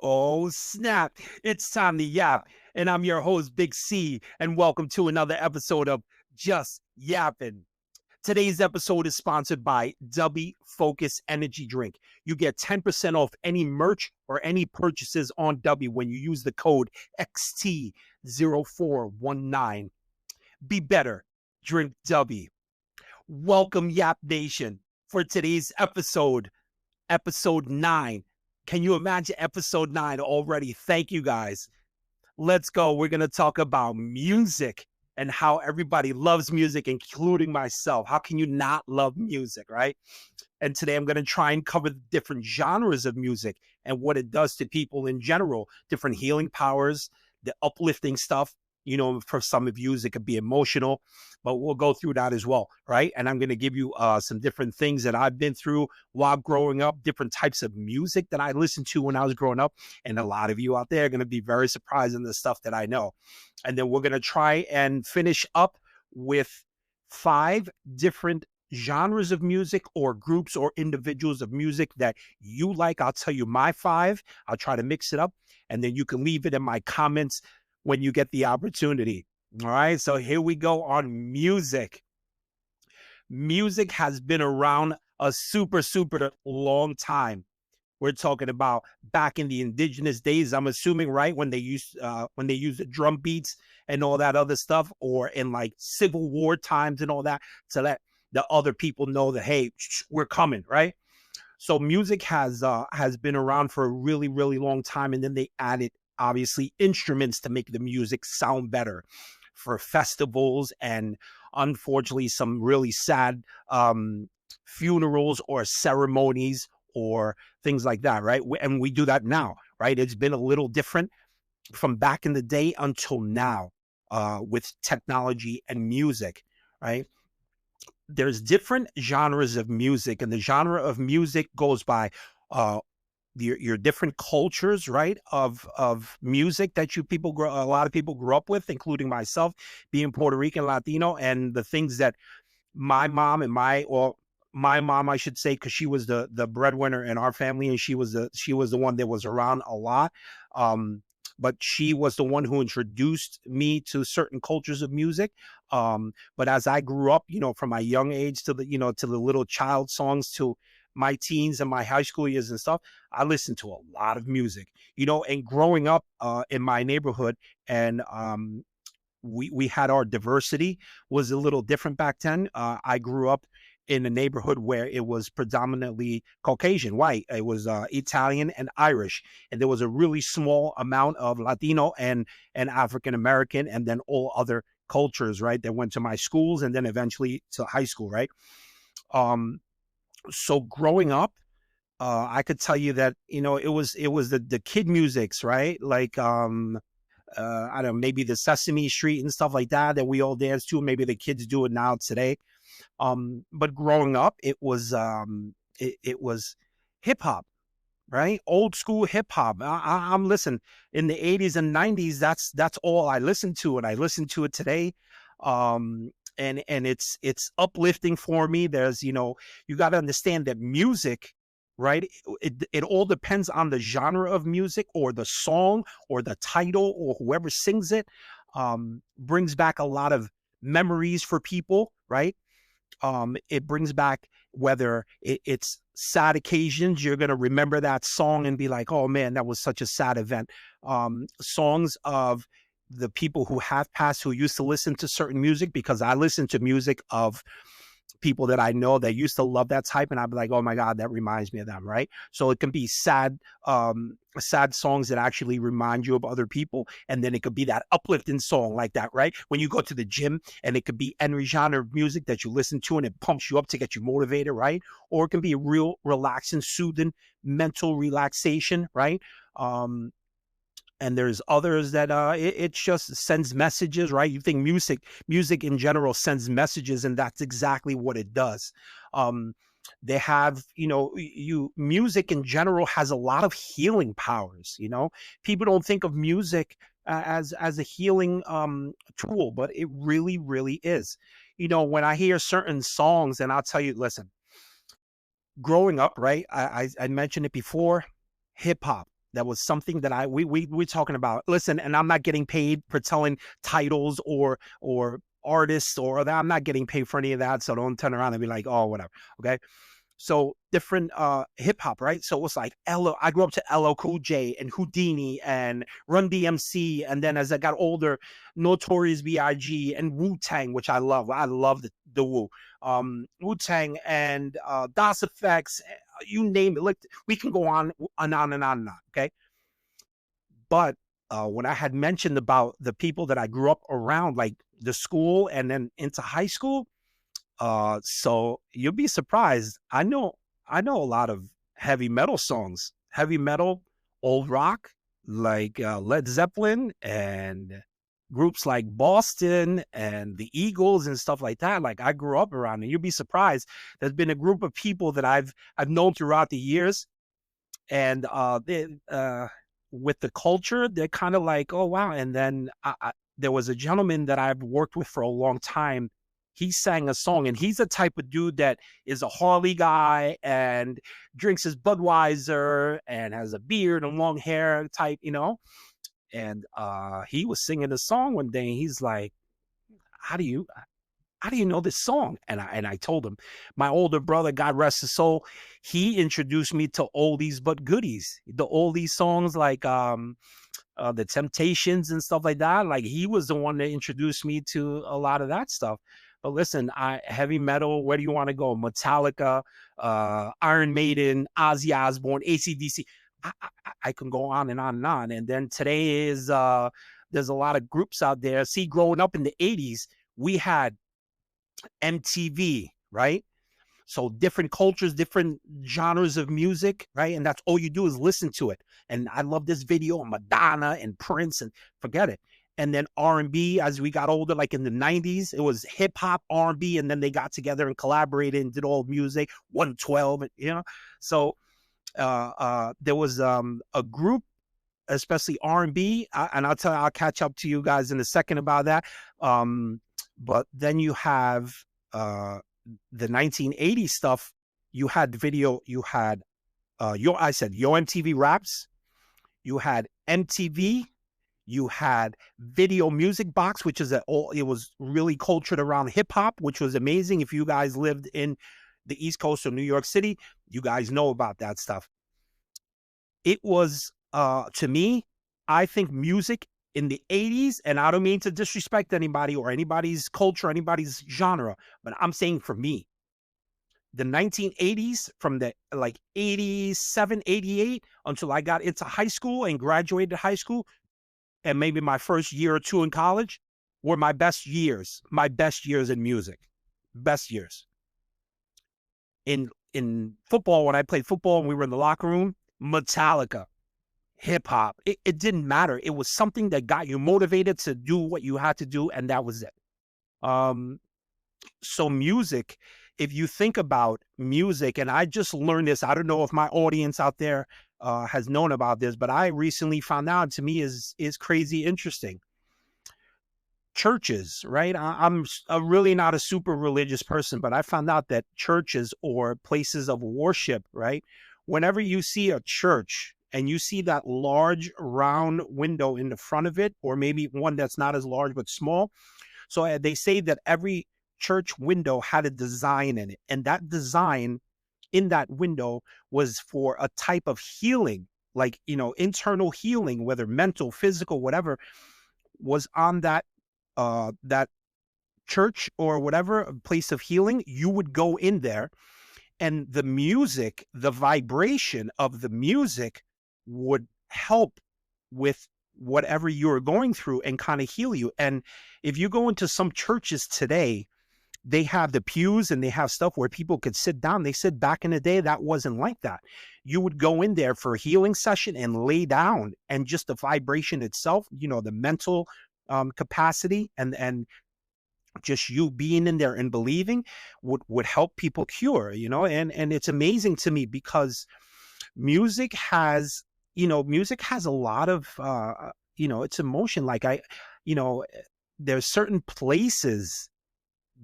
Oh, snap. It's time to yap. And I'm your host, Big C, and welcome to another episode of Just Yapping. Today's episode is sponsored by Dubby Focus Energy Drink. You get 10% off any merch or any purchases on Dubby when you use the code XT0419. Be better. Drink Dubby. Welcome, Yap Nation, for today's episode 9. Can you imagine episode 9 already? Thank you guys. Let's go. We're going to talk about music and how everybody loves music, including myself. How can you not love music, right? And today I'm going to try and cover the different genres of music and what it does to people in general, different healing powers, the uplifting stuff. You know, for some of you, it could be emotional, but we'll go through that as well, right? And I'm going to give you some different things that I've been through while growing up, different types of music that I listened to when I was growing up. And a lot of you out there are going to be very surprised in the stuff that I know. And then we're going to try and finish up with 5 different genres of music or groups or individuals of music that you like. I'll tell you my 5. I'll try to mix it up, and then you can leave it in my comments when you get the opportunity. All right, so here we go on music. Music has been around a super long time. We're talking about back in the indigenous days, I'm assuming, right? When they used the drum beats and all that other stuff, or in like Civil War times and all that, to let the other people know that, hey, we're coming, right? So music has been around for a really long time, and then they added obviously instruments to make the music sound better for festivals and unfortunately some really sad funerals or ceremonies or things like that, right? And we do that now, right? It's been a little different from back in the day until now with technology and music, right? There's different genres of music, and the genre of music goes by uh, your different cultures, right? Of music that a lot of people grew up with, including myself, being Puerto Rican, Latino, and the things that my mom and my mom, I should say, because she was the breadwinner in our family, and she was the one that was around a lot. But she was the one who introduced me to certain cultures of music. But as I grew up, from my young age to the little child songs to my teens and my high school years and stuff, I listened to a lot of music, and growing up in my neighborhood, and we had our diversity was a little different back then. I grew up in a neighborhood where it was predominantly Caucasian, white. It was Italian and Irish, and there was a really small amount of Latino and African American, and then all other cultures, right? That went to my schools and then eventually to high school, right? Um, so growing up, I could tell you that it was the kid musics, right? Like I don't know, maybe the Sesame Street and stuff like that we all dance to. Maybe the kids do it now today. But growing up, it was hip hop, right? Old school hip hop. I'm listen in the 80s and 90s. That's all I listened to, and I listen to it today. And it's uplifting for me. There's you got to understand that music, right? It all depends on the genre of music or the song or the title or whoever sings it. Brings back a lot of memories for people, right? It brings back, whether it's sad occasions, you're going to remember that song and be like, oh man, that was such a sad event. Songs of the people who have passed, who used to listen to certain music, because I listen to music of people that I know that used to love that type, and I'd be like, oh my God, that reminds me of them, right? So it can be sad songs that actually remind you of other people, and then it could be that uplifting song like that, right? When you go to the gym, and it could be any genre of music that you listen to, and it pumps you up to get you motivated, right? Or it can be a real relaxing, soothing, mental relaxation, right? And there's others that it just sends messages, right? You think music in general sends messages, and that's exactly what it does. They have, music in general has a lot of healing powers. People don't think of music as a healing tool, but it really is. When I hear certain songs, and I'll tell you, listen, growing up, right? I mentioned it before, hip hop. That was something that we're talking about. Listen, and I'm not getting paid for telling titles or artists or that. I'm not getting paid for any of that. So don't turn around and be like, oh, whatever. Okay. So different hip hop, right? So it was like I grew up to LL Cool J and Houdini and Run DMC, and then as I got older, Notorious B.I.G. and Wu Tang, which I love. I love the Wu, Wu Tang and Das Effects. You name it. Like we can go on and on and on and on. Okay, but when I had mentioned about the people that I grew up around, like the school and then into high school, so you'll be surprised. I know a lot of heavy metal songs, heavy metal, old rock, like Led Zeppelin and groups like Boston and the Eagles and stuff like that. Like I grew up around, and you'll be surprised. There's been a group of people that I've known throughout the years, and with the culture, they're kind of like, oh wow. And then there was a gentleman that I've worked with for a long time. He sang a song, and he's the type of dude that is a Harley guy and drinks his Budweiser and has a beard and long hair type, And he was singing a song one day, and he's like, "How do you know this song?" And I told him, my older brother, God rest his soul, he introduced me to oldies but goodies, the oldies songs like the Temptations and stuff like that. Like he was the one that introduced me to a lot of that stuff. But listen, heavy metal, where do you want to go? Metallica, Iron Maiden, Ozzy Osbourne, AC/DC. I can go on and on and on. And then today is there's a lot of groups out there. See, growing up in the 80s, we had MTV, right? So different cultures, different genres of music, right? And that's all you do is listen to it. And I love this video of Madonna and Prince, and forget it. And then R&B, as we got older, like in the 90s, it was hip hop, R&B, and then they got together and collaborated and did all music, 112, So there was a group, especially R&B, and I'll catch up to you guys in a second about that. But then you have the 1980s stuff. You had video, you had your MTV Raps, you had MTV, you had Video Music Box, which is it was really cultured around hip hop, which was amazing. If you guys lived in the East Coast or New York City, you guys know about that stuff. It was to me, I think music in the 80s, and I don't mean to disrespect anybody or anybody's culture, anybody's genre, but I'm saying for me, the 1980s, from the like 87, 88 until I got into high school and graduated high school, and maybe my first year or two in college, were my best years in music. Best years. In football, when I played football and we were in the locker room, Metallica, hip hop. It didn't matter. It was something that got you motivated to do what you had to do, and that was it. So music, if you think about music, and I just learned this, I don't know if my audience out there has known about this, but I recently found out, to me is crazy interesting. Churches, right? I'm really not a super religious person, but I found out that churches or places of worship, right? Whenever you see a church and you see that large round window in the front of it, or maybe one that's not as large but small. So they say that every church window had a design in it, and that design in that window was for a type of healing, like, internal healing, whether mental, physical, whatever, was on that church or whatever, a place of healing. You would go in there, and the music, the vibration of the music would help with whatever you were going through and kind of heal you. And if you go into some churches today, they have the pews and they have stuff where people could sit down. They said back in the day, that wasn't like that. You would go in there for a healing session and lay down, and just the vibration itself, the mental capacity and just you being in there and believing would help people cure, and it's amazing to me, because music has a lot of it's emotion. Like there's certain places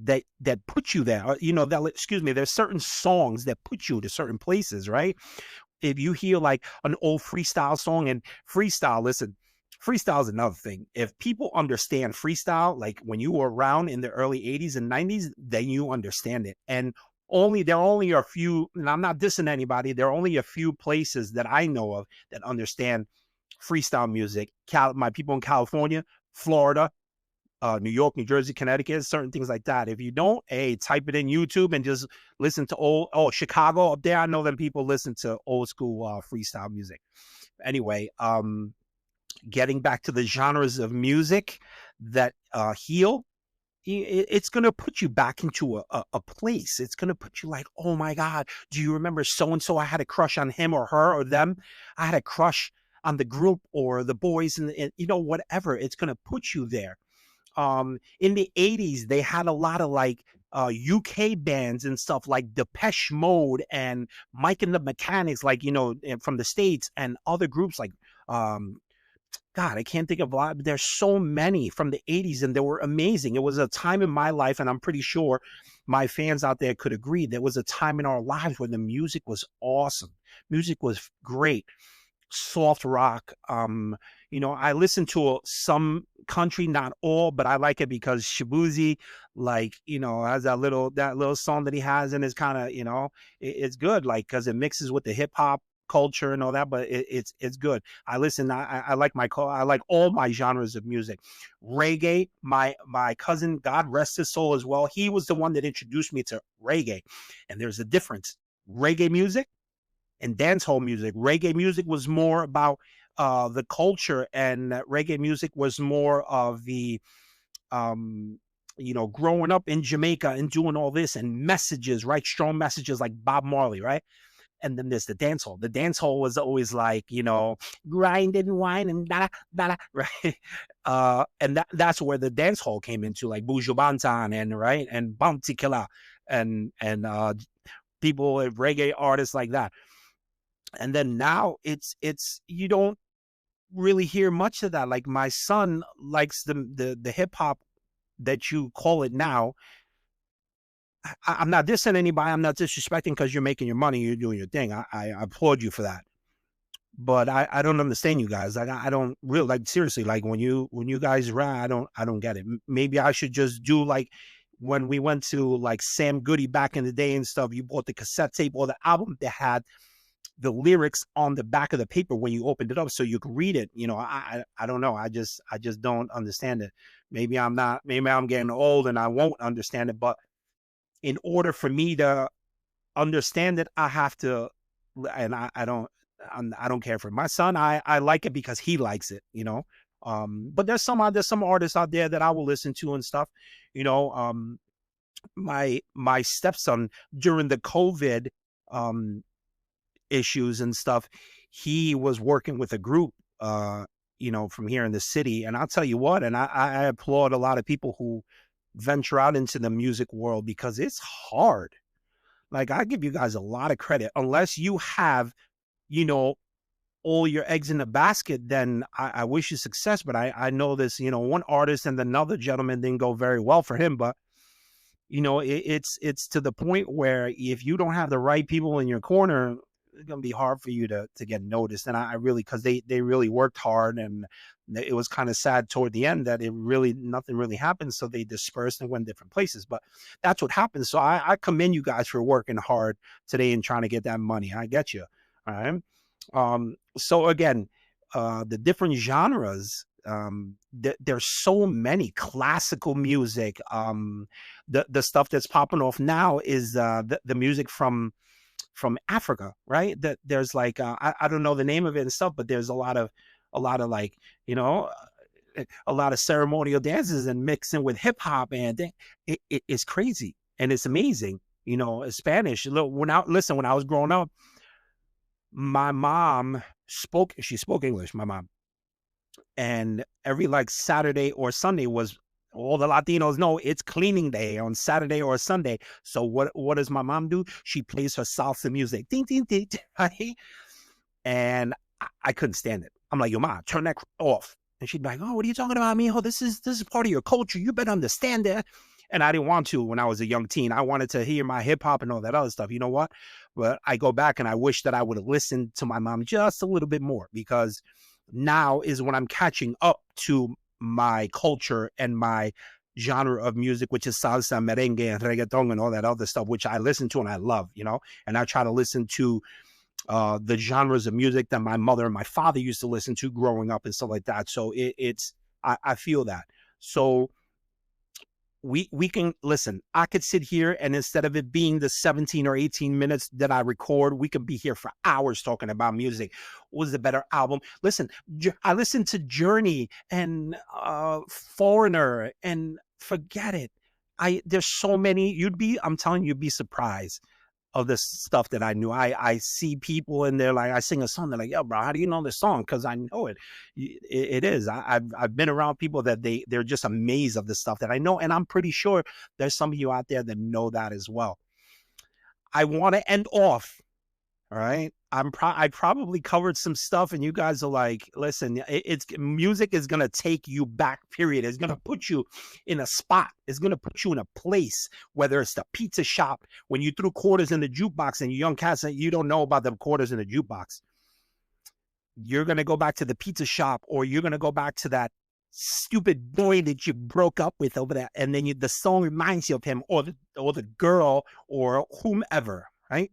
that put you there, there's certain songs that put you to certain places, right? if you hear like an old freestyle song, and freestyle, listen, freestyle is another thing. If people understand freestyle, like when you were around in the early 80s and 90s, then you understand it. And there are only a few, and I'm not dissing anybody, there are only a few places that I know of that understand freestyle music. My people in California, Florida, New York, New Jersey, Connecticut, certain things like that. If you don't, hey, type it in YouTube and just listen to Chicago up there. I know that people listen to old school freestyle music. Anyway, getting back to the genres of music that heal, it's going to put you back into a place. It's going to put you like, oh my God, do you remember so and so? I had a crush on him or her or them. I had a crush on the group or the boys, and whatever. It's going to put you there. In the 80s, they had a lot of like UK bands and stuff like Depeche Mode and Mike and the Mechanics, like, from the States, and other groups like, God, I can't think of a lot, but there's so many from the 80s, and they were amazing. It was a time in my life, and I'm pretty sure my fans out there could agree. There was a time in our lives where the music was awesome. Music was great. Soft rock. I listen to some country, not all, but I like it because Shabuzi, like, has that little song that he has, and it's kind of, it's good, like, because it mixes with the hip hop culture and all that, but it's good. I listen. I like I like all my genres of music. Reggae. My cousin, God rest his soul as well, he was the one that introduced me to reggae, and there's a difference. Reggae music and dancehall music. Reggae music was more about the culture, and reggae music was more of the, growing up in Jamaica and doing all this and messages, right? Strong messages like Bob Marley, right? And then there's the dancehall. The dancehall was always like, grind and wine and da da, right? And that's where the dancehall came into, like Buju Banton and right and Bounty Killer and people, reggae artists like that. And then now it's you don't really hear much of that. Like my son likes the hip hop that you call it now. I'm not dissing anybody. I'm not disrespecting, because you're making your money, you're doing your thing. I applaud you for that. But I don't understand you guys. Like I don't really, like, seriously, like when you guys rap, I don't get it. Maybe I should just do like when we went to like Sam Goody back in the day and stuff. You bought the cassette tape or the album that had the lyrics on the back of the paper when you opened it up so you could read it. I don't know. I just don't understand it. Maybe I'm getting old and I won't understand it, but in order for me to understand it, I have to, and I don't care for it. My son. I like it because he likes it, but there's some artists out there that I will listen to and stuff, my stepson, during the COVID, issues and stuff, he was working with a group, from here in the city. And I'll tell you what, and I applaud a lot of people who venture out into the music world, because it's hard. Like, I give you guys a lot of credit. Unless you have, all your eggs in the basket, then I wish you success. But I know this, one artist, and another gentleman didn't go very well for him, but it's to the point where if you don't have the right people in your corner, it's gonna be hard for you to get noticed. And I really, because they really worked hard, and it was kind of sad toward the end that nothing really happened. So they dispersed and went different places. But that's what happens. So I commend you guys for working hard today and trying to get that money. I get you. All right. So again, the different genres. There's so many. Classical music. The stuff that's popping off now is the music from Africa, right? That there's like I don't know the name of it and stuff, but there's a lot of like, a lot of ceremonial dances and mixing with hip hop, and it's crazy and it's amazing. Spanish. When I was growing up, my mom spoke English, my mom, and every like Saturday or Sunday was, all the Latinos know, it's cleaning day on Saturday or Sunday. So what does my mom do? She plays her salsa music, ding ding ding, right? And I couldn't stand it. I'm like, yo, ma, turn that off. And she'd be like, oh, what are you talking about, mijo? This is part of your culture. You better understand that. And I didn't want to when I was a young teen. I wanted to hear my hip hop and all that other stuff. You know what? But I go back and I wish that I would have listened to my mom just a little bit more, because now is when I'm catching up to my culture and my genre of music, which is salsa, merengue, and reggaeton, and all that other stuff, which I listen to and I love, and I try to listen to the genres of music that my mother and my father used to listen to growing up and stuff like that. So I feel that. So we can listen. I could sit here, and instead of it being the 17 or 18 minutes that I record, we could be here for hours talking about music. What was the better album? Listen, I listened to Journey and Foreigner, and forget it. There's so many. I'm telling you, you'd be surprised of the stuff that I knew. I see people and they're like, I sing a song, they're like, yo, bro, how do you know this song? Because I know it. It is. I've been around people that they're just amazed of the stuff that I know, and I'm pretty sure there's some of you out there that know that as well. I want to end off. All right. I probably covered some stuff, and you guys are like, listen, it's music is going to take you back, period. It's going to put you in a spot. It's going to put you in a place, whether it's the pizza shop, when you threw quarters in the jukebox and you young cats, you don't know about the quarters in the jukebox. You're going to go back to the pizza shop, or you're going to go back to that stupid boy that you broke up with over there. And then the song reminds you of him, or the girl, or whomever, right?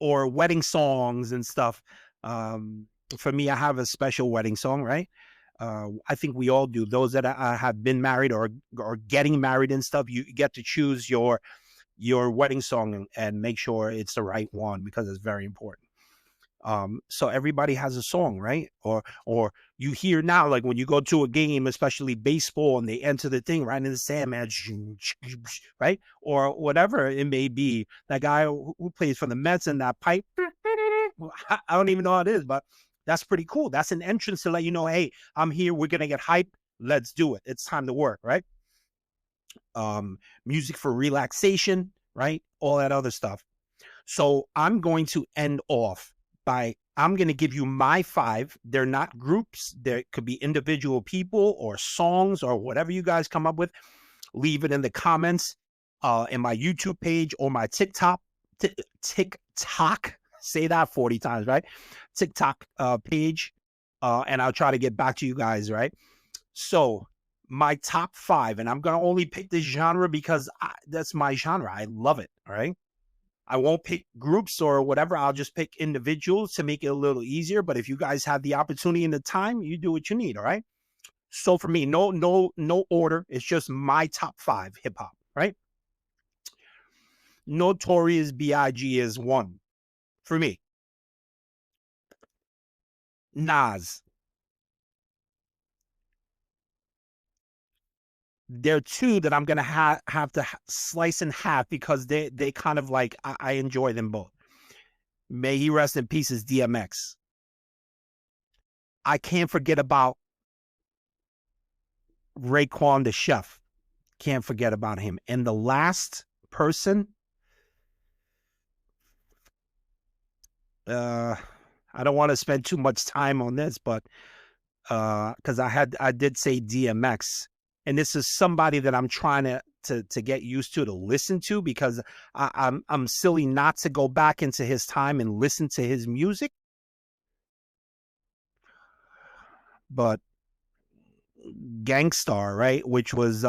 Or wedding songs and stuff. For me, I have a special wedding song, right? I think we all do. Those that have been married or getting married and stuff, you get to choose your wedding song and make sure it's the right one, because it's very important. So everybody has a song, right? Or you hear now, like when you go to a game, especially baseball, and they enter the thing right in the sand, man, right? Or whatever it may be. That guy who plays for the Mets, and that pipe, I don't even know what it is, but that's pretty cool. That's an entrance to let you know, hey, I'm here. We're gonna get hype. Let's do it. It's time to work, right? Music for relaxation, right? All that other stuff. So I'm going to end off I'm going to give you my 5. They're not groups. There could be individual people or songs or whatever you guys come up with. Leave it in the comments in my YouTube page or my TikTok. Say that 40 times, right? TikTok page. And I'll try to get back to you guys, right? So my top 5, and I'm going to only pick this genre because that's my genre. I love it, all right? I won't pick groups or whatever. I'll just pick individuals to make it a little easier. But if you guys have the opportunity and the time, you do what you need. All right. So for me, no order. It's just my top 5 hip hop. Right. Notorious B.I.G. is 1 for me. Nas. There are 2 that I'm gonna have to slice in half, because they kind of like I enjoy them both. May he rest in peace is DMX. I can't forget about Raekwon the Chef. Can't forget about him. And the last person, I don't want to spend too much time on this, but because I did say DMX, and this is somebody that I'm trying to get used to listen to, because I'm silly not to go back into his time and listen to his music. But Gangstar, right, which was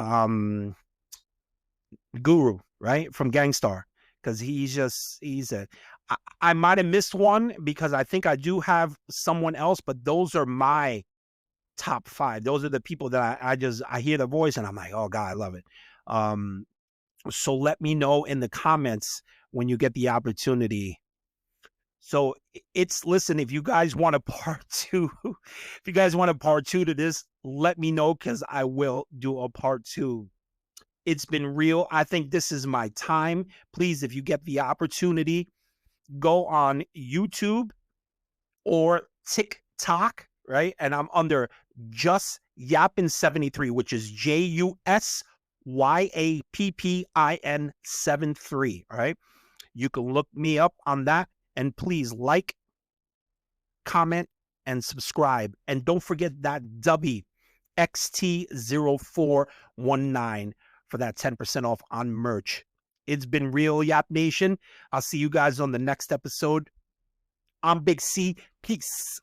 Guru, right, from Gangstar, because I might have missed one, because I think I do have someone else, but those are my top 5. Those are the people that I hear the voice and I'm like, oh God, I love it. So let me know in the comments when you get the opportunity. So listen, if you guys want a part 2, if you guys want a part 2 to this, let me know, because I will do a part 2. It's been real. I think this is my time. Please, if you get the opportunity, go on YouTube or TikTok, right? And I'm under Just Yappin 73, which is JUSYAPPIN 73. All right. You can look me up on that, and please like, comment, and subscribe. And don't forget that WXT0419 for that 10% off on merch. It's been real, Yap Nation. I'll see you guys on the next episode. I'm Big C. Peace.